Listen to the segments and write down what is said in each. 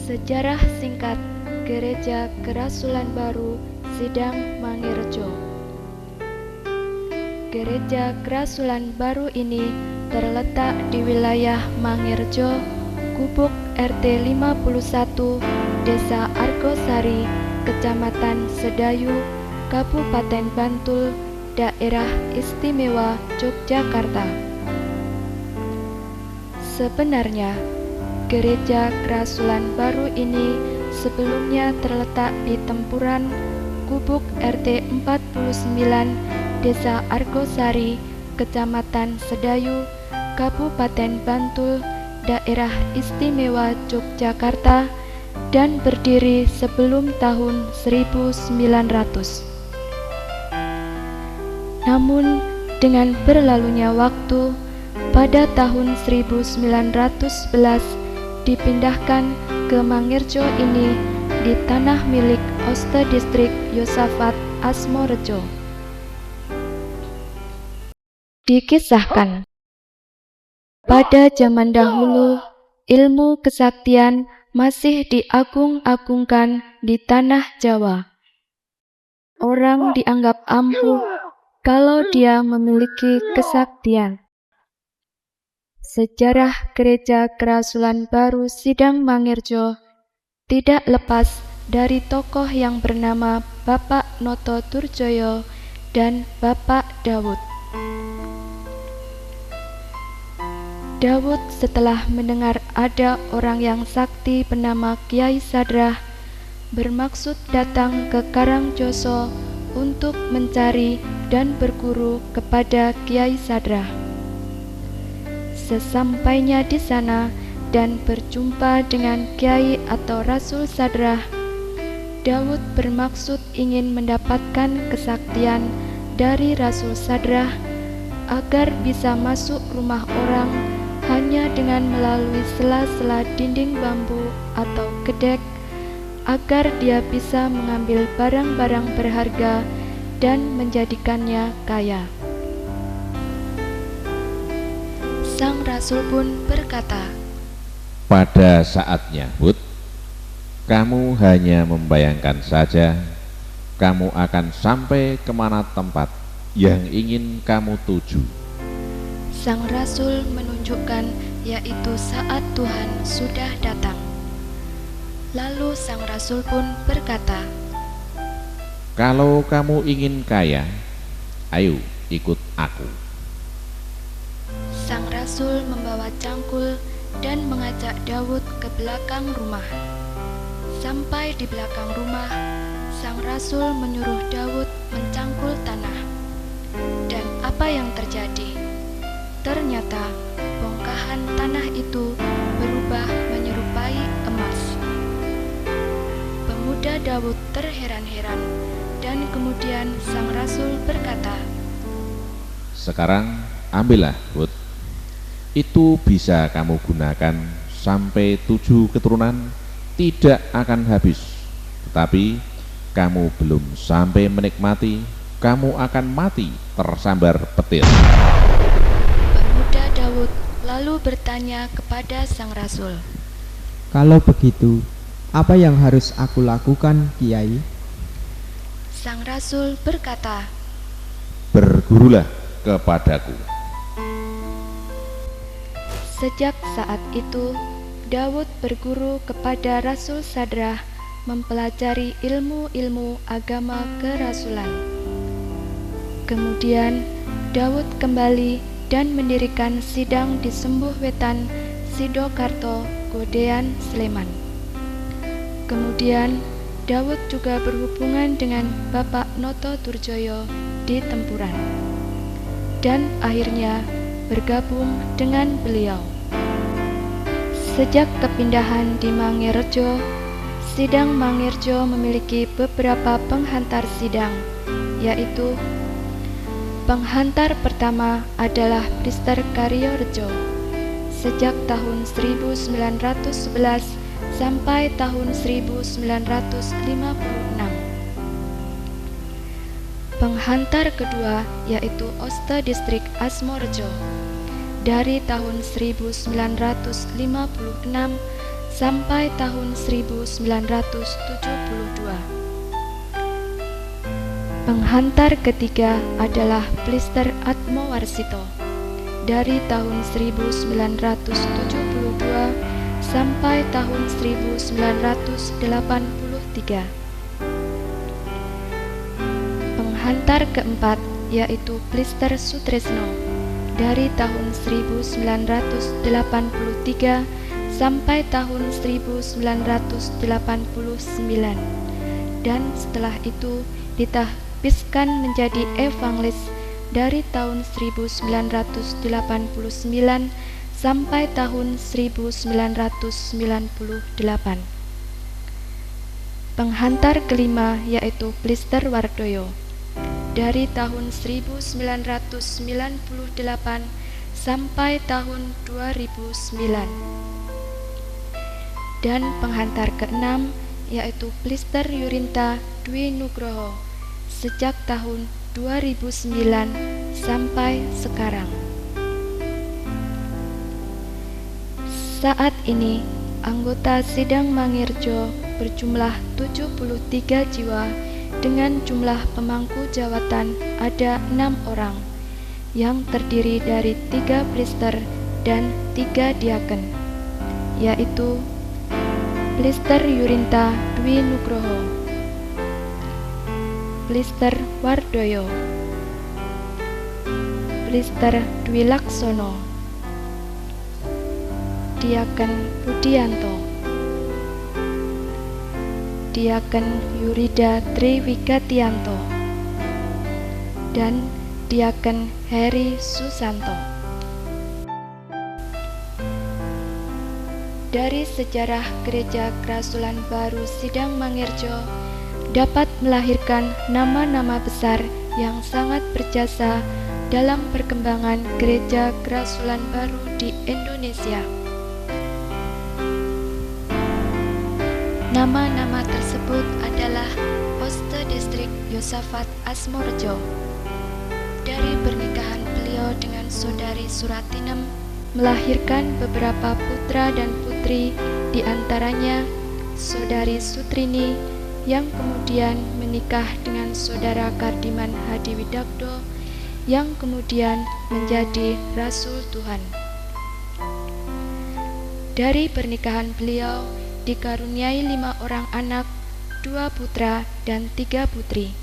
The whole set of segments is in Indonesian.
Sejarah singkat Gereja Kerasulan Baru Sidang Mangirejo. Gereja Kerasulan Baru ini terletak di wilayah Mangirejo, Gubuk RT 51, Desa Argosari, Kecamatan Sedayu, Kabupaten Bantul, Daerah Istimewa Yogyakarta. Sebenarnya, Gereja Kerasulan Baru ini sebelumnya terletak di Tempuran, Gubuk RT 49, Desa Argosari, Kecamatan Sedayu, Kabupaten Bantul, Daerah Istimewa Yogyakarta, dan berdiri sebelum tahun 1900. Namun, dengan berlalunya waktu, pada tahun 1911 dipindahkan ke Mangirejo ini di tanah milik Oste Distrik Yosafat Asmorejo. Dikisahkan, pada zaman dahulu, ilmu kesaktian masih diagung-agungkan di tanah Jawa. Orang dianggap ampuh kalau dia memiliki kesaktian. Sejarah Gereja Kerasulan Baru Sidang Mangirejo tidak lepas dari tokoh yang bernama Bapak Noto Turjoyo dan Bapak Dawud. Dawud setelah mendengar ada orang yang sakti bernama Kiai Sadrah bermaksud datang ke Karangjoso untuk mencari dan berguru kepada Kiai Sadrah. Sesampainya di sana dan berjumpa dengan Kiai atau Rasul Sadrah, Dawud bermaksud ingin mendapatkan kesaktian dari Rasul Sadrah agar bisa masuk rumah orang hanya dengan melalui sela-sela dinding bambu atau gedek, agar dia bisa mengambil barang-barang berharga dan menjadikannya kaya. Sang Rasul pun berkata, "Pada saatnya, Hud, kamu hanya membayangkan saja, kamu akan sampai kemana tempat yang ingin kamu tuju." Sang Rasul menunjukkan yaitu saat Tuhan sudah datang. Lalu Sang Rasul pun berkata, "Kalau kamu ingin kaya, ayo ikut aku." Sang Rasul membawa cangkul dan mengajak Dawud ke belakang rumah. Sampai di belakang rumah, Sang Rasul menyuruh Dawud mencangkul tanah. Dan apa yang terjadi? Ternyata bongkahan tanah itu berubah menyerupai emas. Pemuda Dawud terheran-heran, dan kemudian Sang Rasul berkata, "Sekarang ambillah, Hud. Itu bisa kamu gunakan sampai 7 keturunan, tidak akan habis. Tetapi kamu belum sampai menikmati, kamu akan mati tersambar petir." Pemuda Dawud lalu bertanya kepada Sang Rasul, "Kalau begitu, apa yang harus aku lakukan, Kiai?" Sang Rasul berkata, "Bergurulah kepadaku." Sejak saat itu, Dawud berguru kepada Rasul Sadrah, mempelajari ilmu-ilmu agama kerasulan. Kemudian, Dawud kembali dan mendirikan sidang di Sembuh Wetan, Sidokarto, Godean, Sleman. Kemudian, Dawud juga berhubungan dengan Bapak Noto Turjoyo di Tempuran. Dan akhirnya bergabung dengan beliau. Sejak kepindahan di Mangirejo, Sidang Mangirejo memiliki beberapa penghantar sidang, yaitu penghantar pertama adalah Priester Karyorejo sejak tahun 1911 sampai tahun 1956. Penghantar kedua yaitu Oste Distrik Asmorejo dari tahun 1956 sampai tahun 1972. Penghantar ketiga adalah Plister Atmowarsito dari tahun 1972 sampai tahun 1983. Penghantar keempat yaitu Plister Sutresno dari tahun 1983 sampai tahun 1989, dan setelah itu ditahbiskan menjadi evangelis dari tahun 1989 sampai tahun 1998. Penghantar kelima yaitu Plister Wardoyo dari tahun 1998 sampai tahun 2009. Dan penghantar keenam yaitu Plister Yurinta Dwi Nugroho sejak tahun 2009 sampai sekarang. Saat ini anggota Sidang Mangirjo berjumlah 73 jiwa dengan jumlah pemangku jawatan ada 6 orang yang terdiri dari 3 Plister dan 3 diaken, yaitu Plister Yurinta Dwi Nugroho, Plister Wardoyo, Plister Dwi Laksono, Diaken Budianto, Diaken Yurida Triwigatianto, dan Diaken Heri Susanto. Dari sejarah Gereja Kerasulan Baru Sidang Mangirjo dapat melahirkan nama-nama besar yang sangat berjasa dalam perkembangan Gereja Kerasulan Baru di Indonesia. Nama-nama tersebut adalah Oste Distrik Yosafat Asmorejo. Dari pernikahan beliau dengan Saudari Suratinem melahirkan beberapa putra dan putri, di antaranya Saudari Sutrini yang kemudian menikah dengan Saudara Kardiman Hadiwidakdo yang kemudian menjadi Rasul Tuhan. Dari pernikahan beliau dikaruniai 5 orang anak, 2 putra dan 3 putri.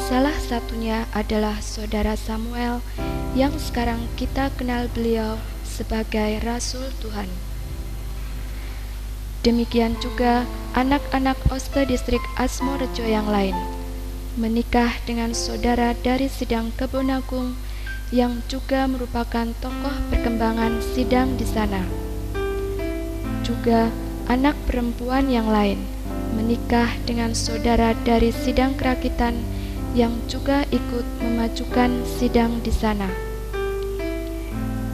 Salah satunya adalah Saudara Samuel yang sekarang kita kenal beliau sebagai Rasul Tuhan. Demikian juga anak-anak Oste Distrik Asmorejo yang lain menikah dengan saudara dari Sidang Kebonagung yang juga merupakan tokoh perkembangan sidang di sana. Juga anak perempuan yang lain menikah dengan saudara dari Sidang Kerakitan yang juga ikut memajukan sidang di sana.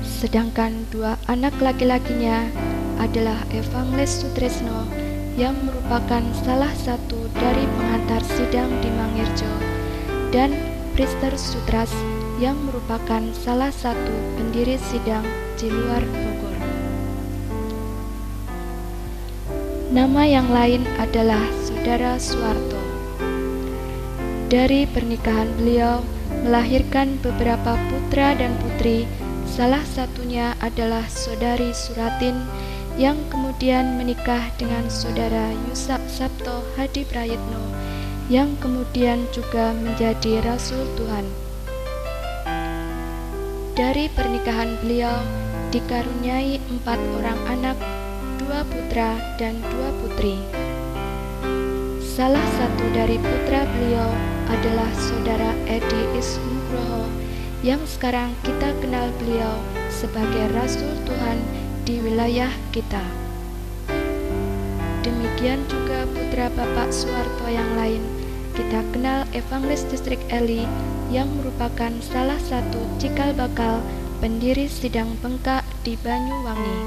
Sedangkan 2 anak laki-lakinya adalah Evangelis Sutresno yang merupakan salah satu dari penghantar sidang di Mangirjo, dan Plister Sutras yang merupakan salah satu pendiri sidang di luar Bogor. Nama yang lain adalah Saudara Suwarto. Dari pernikahan beliau melahirkan beberapa putra dan putri. Salah satunya adalah Saudari Suratin yang kemudian menikah dengan Saudara Yusap Sabto Hadi Prayitno yang kemudian juga menjadi Rasul Tuhan. Dari pernikahan beliau dikaruniai 4 orang anak, 2 putra dan 2 putri. Salah satu dari putra beliau adalah Saudara Edi Isnugroho yang sekarang kita kenal beliau sebagai Rasul Tuhan di wilayah kita. Demikian juga putra Bapak Suwarto yang lain, kita kenal Evangelis Distrik Eli yang merupakan salah satu cikal bakal pendiri Sidang Bengkak di Banyuwangi,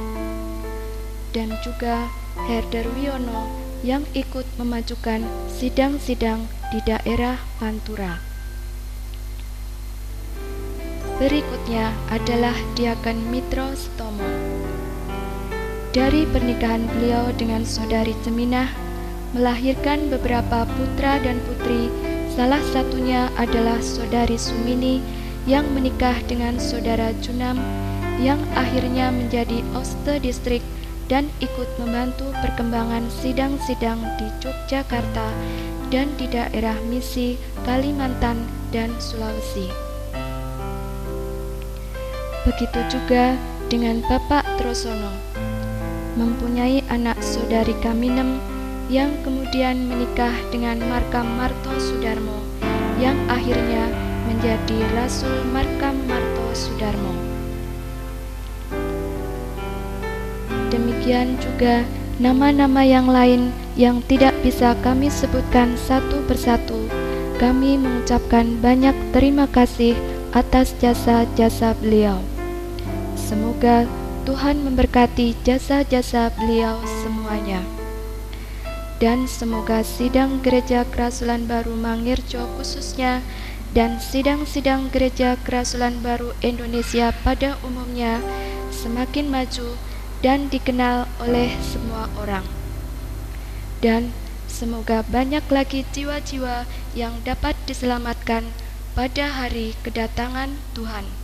dan juga Herder Wiono yang ikut memajukan sidang-sidang di daerah Pantura. Berikutnya adalah Diaken Mitro Stomo. dari pernikahan beliau dengan saudari Ceminah melahirkan beberapa putra dan putri. Salah satunya adalah saudari Sumini yang menikah dengan saudara Junam, yang akhirnya menjadi Oste Distrik dan ikut membantu perkembangan sidang-sidang di Yogyakarta dan di daerah Misi, Kalimantan, dan Sulawesi. Begitu juga dengan Bapak Trosono, mempunyai anak saudari Kaminem yang kemudian menikah dengan Markam Marto Sudarmo, yang akhirnya menjadi Rasul Markam Marto Sudarmo. Demikian juga nama-nama yang lain yang tidak bisa kami sebutkan satu persatu. Kami mengucapkan banyak terima kasih atas jasa-jasa beliau. Semoga Tuhan memberkati jasa-jasa beliau semuanya. Dan semoga sidang Gereja Kerasulan Baru Mangirjo khususnya dan sidang-sidang Gereja Kerasulan Baru Indonesia pada umumnya semakin maju dan dikenal oleh semua orang. Dan semoga banyak lagi jiwa-jiwa yang dapat diselamatkan pada hari kedatangan Tuhan.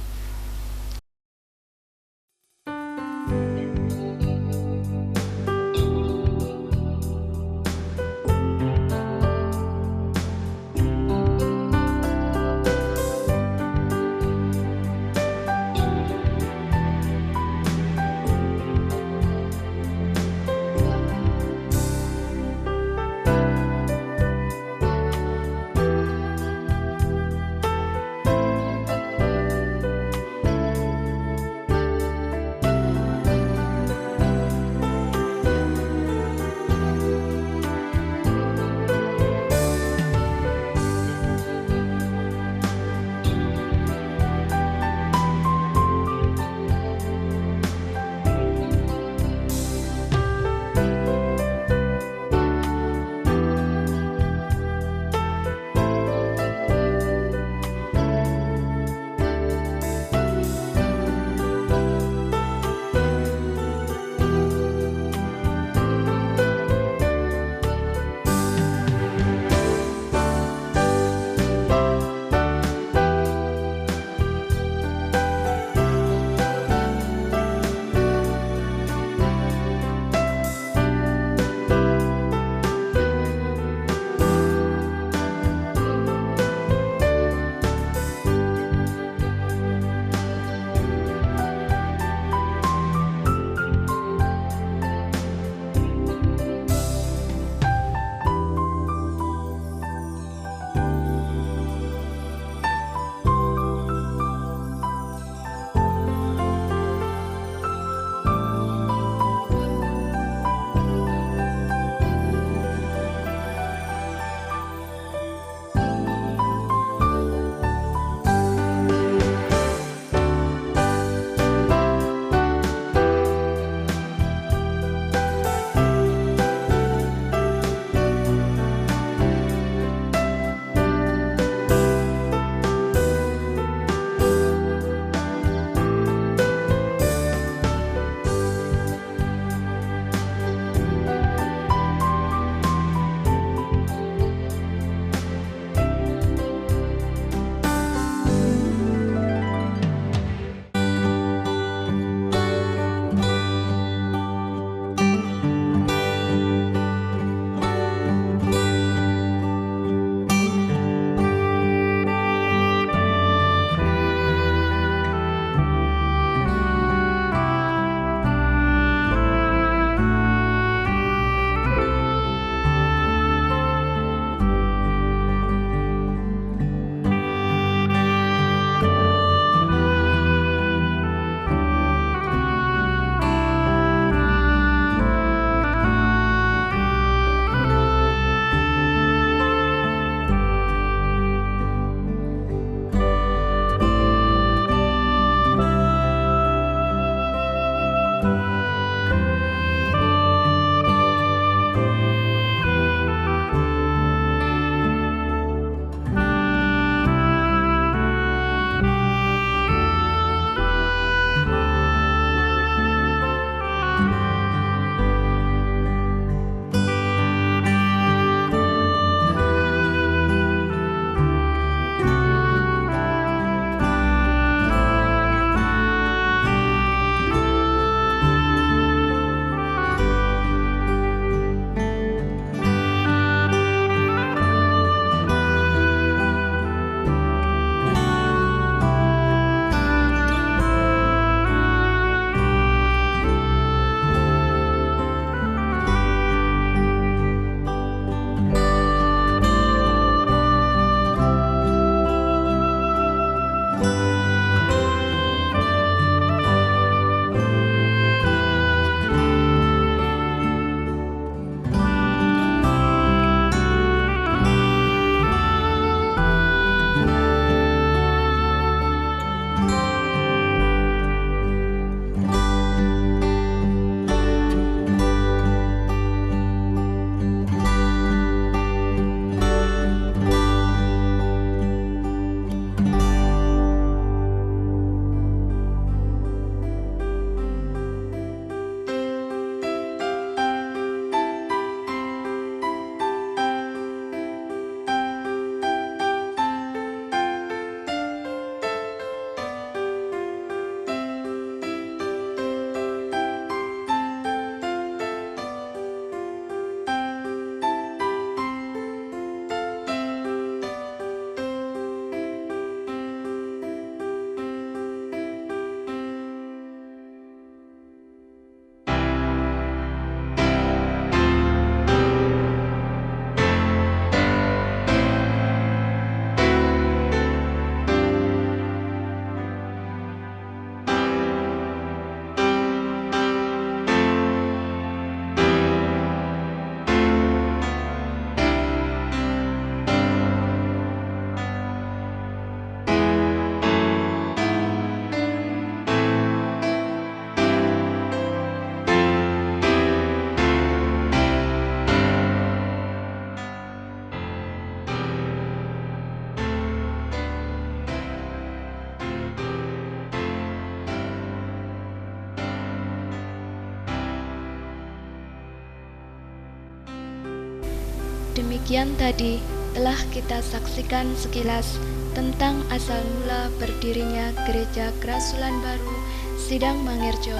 Demikian tadi telah kita saksikan sekilas tentang asal mula berdirinya Gereja Kerasulan Baru Sidang Mangirjo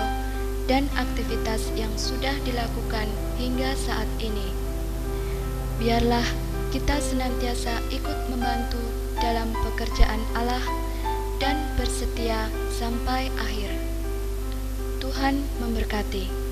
dan aktivitas yang sudah dilakukan hingga saat ini. Biarlah kita senantiasa ikut membantu dalam pekerjaan Allah dan bersetia sampai akhir. Tuhan memberkati.